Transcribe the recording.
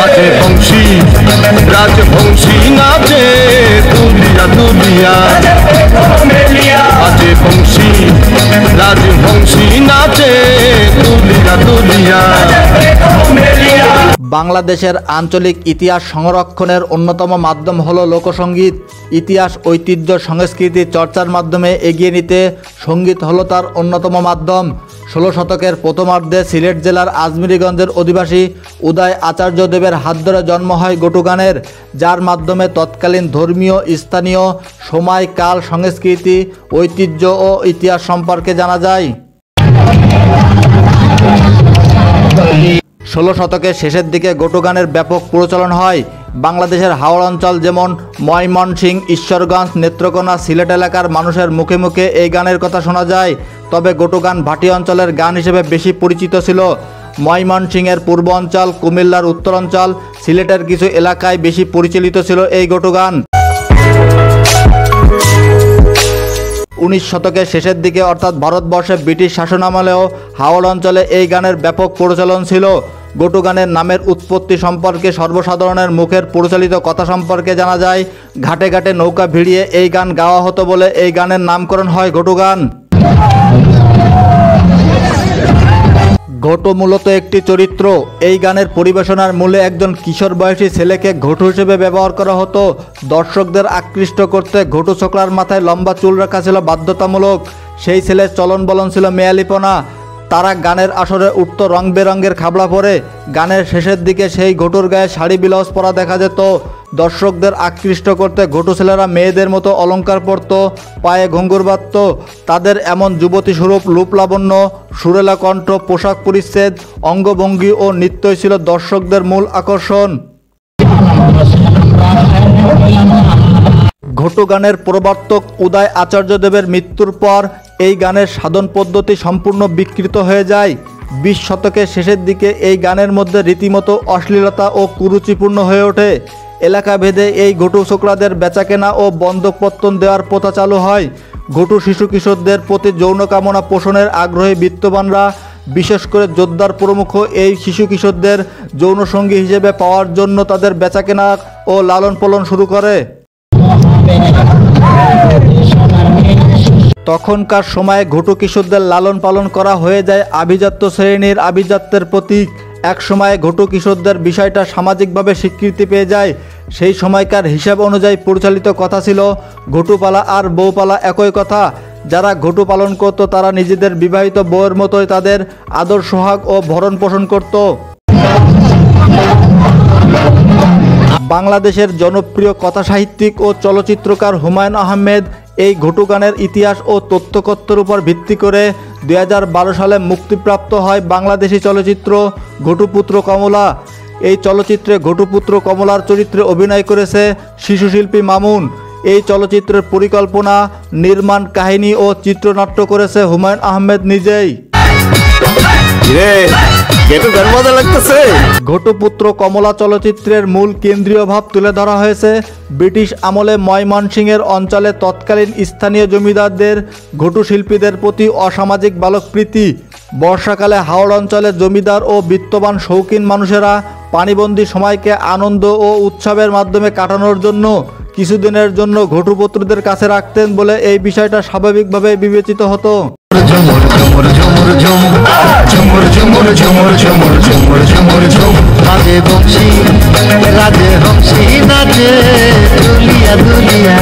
বাজে বংশী রাজবংশী নাচে দুলিয়া দুলিয়া, বাজে বংশী রাজবংশী নাচে দুলিয়া দুলিয়া। বাংলাদেশের আঞ্চলিক ইতিহাস সংরক্ষণের অন্যতম মাধ্যম হলো লোকসঙ্গীত। ইতিহাস, ঐতিহ্য, সংস্কৃতি চর্চার মাধ্যমে এগিয়ে নিতে সঙ্গীত হলো তার অন্যতম মাধ্যম। 16 শতকের প্রথমার্ধে সিলেট জেলার আজমিরীগঞ্জের অধিবাসী উদয় আচার্য দেবের হাত ধরে জন্ম হয় ঘটু গানের, যার মাধ্যমে তৎকালীন ধর্মীয়, স্থানীয়, সময়, কাল, সংস্কৃতি, ঐতিহ্য ও ইতিহাস সম্পর্কে জানা যায়। 16 শতকের শেষের দিকে ঘটু গানের ব্যাপক প্রচলন হয়। বাংলাদেশের হাওড় অঞ্চল যেমন ময়মনসিংহ, ঈশ্বরগঞ্জ, নেত্রকোনা, সিলেট এলাকার মানুষের মুখে মুখে এই গানের কথা শোনা যায়। তবে ঘটু গান ভাটি অঞ্চলের গান হিসেবে বেশি পরিচিত ছিল। ময়মনসিংহের পূর্ব অঞ্চল, কুমিল্লার উত্তর অঞ্চল, সিলেটের কিছু এলাকায় বেশি পরিচালিত ছিল এই ঘটু গান। 19 শতকের শেষের দিকে অর্থাৎ ভারতবর্ষে ব্রিটিশ শাসনামলেও হাওড় অঞ্চলে এই গানের ব্যাপক প্রচলন ছিল। ঘটু গানের নামের উৎপত্তি সম্পর্কে সর্বসাধারণের মুখের প্রচলিত কথা সম্পর্কে জানা যায়। ঘাটে ঘাটে নৌকা ভিড়িয়ে এই গান গাওয়া হতো বলে এই গানের নামকরণ হয় ঘটু গান। ঘটু মূলত একটি চরিত্র। এই গানের পরিবেশনার মূলে একজন কিশোর বয়সী ছেলেকে ঘটু হিসেবে ব্যবহার করা হতো। দর্শকদের আকৃষ্ট করতে ঘটু ছোকরার মাথায় লম্বা চুল রাখা ছিল বাধ্যতামূলক। সেই ছেলের চলন বলন ছিল মেয়ালিপনা। তারা গানের আসরে উঠত রং বেরঙের খাবলা পরে। গানের শেষের দিকে সেই ঘটুর গায়ে শাড়ি ব্লাউজ পরা দেখা যেত। দর্শকদের আকৃষ্ট করতে ঘটু ছেলেরা মেয়েদের মতো অলংকার পরত, পায়ে ঘুঙ্গুর বাঁধত। তাদের এমন যুবতী স্বরূপ, রূপ লাবণ্য, সুরেলা কণ্ঠ, পোশাক পরিচ্ছেদ, অঙ্গভঙ্গি ও নৃত্যই ছিল দর্শকদের মূল আকর্ষণ। ঘটু গানের প্রবর্তক উদয় আচার্য দেবের মৃত্যুর পর এই গানের সাধন পদ্ধতি সম্পূর্ণ বিকৃত হয়ে যায়। 20 শতকের শেষের দিকে এই গানের মধ্যে রীতিমতো অশ্লীলতা ও কুরুচিপূর্ণ হয়ে ওঠে। এলাকা ভেদে এই ঘটু ছোকরাদের বেচাকেনা ও বন্ধকপত্তন দেওয়ার প্রথা চালু হয়। ঘটু শিশু কিশোরদের প্রতি যৌন কামনা পোষণের আগ্রহী বিত্তবানরা, বিশেষ করে জোরদার প্রমুখ, এই শিশু কিশোরদের যৌনসঙ্গী হিসেবে পাওয়ার জন্য তাদের বেচাকেনা ও লালন পালন শুরু করে। তখনকার সময়ে ঘটু কিশোরদের লালন পালন করা হয়ে যায় আভিজাত্য শ্রেণীর আভিজাত্যের প্রতীক। এক সময়ে ঘটু কিশোরদের বিষয়টা সামাজিকভাবে স্বীকৃতি পেয়ে যায়। সেই সময়কার হিসাব অনুযায়ী পরিচালিত কথা ছিল, ঘটুপালা আর বউপালা একই কথা। যারা ঘটু পালন করত তারা নিজেদের বিবাহিত বউয়ের মতোই তাদের আদর সোহাগ ও ভরণ পোষণ করত। বাংলাদেশের জনপ্রিয় কথাসাহিত্যিক ও চলচ্চিত্রকার হুমায়ুন আহমেদ এই ঘটু গানের ইতিহাস ও তথ্যকথ্যের উপর ভিত্তি করে 2012 সালে মুক্তিপ্রাপ্ত হয় বাংলাদেশি চলচ্চিত্র ঘটুপুত্র কমলা। এই চলচ্চিত্রে ঘটুপুত্র কমলার চরিত্রে অভিনয় করেছে শিশুশিল্পী মামুন। এই চলচ্চিত্রের পরিকল্পনা, নির্মাণ, কাহিনী ও চিত্রনাট্য করেছে হুমায়ুন আহমেদ নিজেই। ঘটুপুত্র কমলা চলচ্চিত্রের মূল কেন্দ্রীয় ভাব তুলে ধরা হয়েছে ব্রিটিশ আমলে ময়মনসিংহের অঞ্চলে তৎকালীন স্থানীয় জমিদারদের ঘটু শিল্পীদের প্রতি অসামাজিক বালকপ্রীতি। বর্ষাকালে হাওড় অঞ্চলে জমিদার ও বিত্তবান শৌখিন মানুষেরা পানিবন্দী সময়কে আনন্দ ও উৎসবের মাধ্যমে কাটানোর জন্য কিছুদিনের জন্য ঘটুপুত্রদের কাছে রাখতেন বলে এই বিষয়টা স্বাভাবিকভাবে বিবেচিত হতো। ঝুমুর ঝুমুর ঝুমুর ঝুম, ঝুমুর ঝুমুর ঝুমুর ঝুমুর ঝুমুর ঝুমুর ঝুম, বাজে বংশী রাজে হংসী নাচে দুলিয়া দুলিয়া।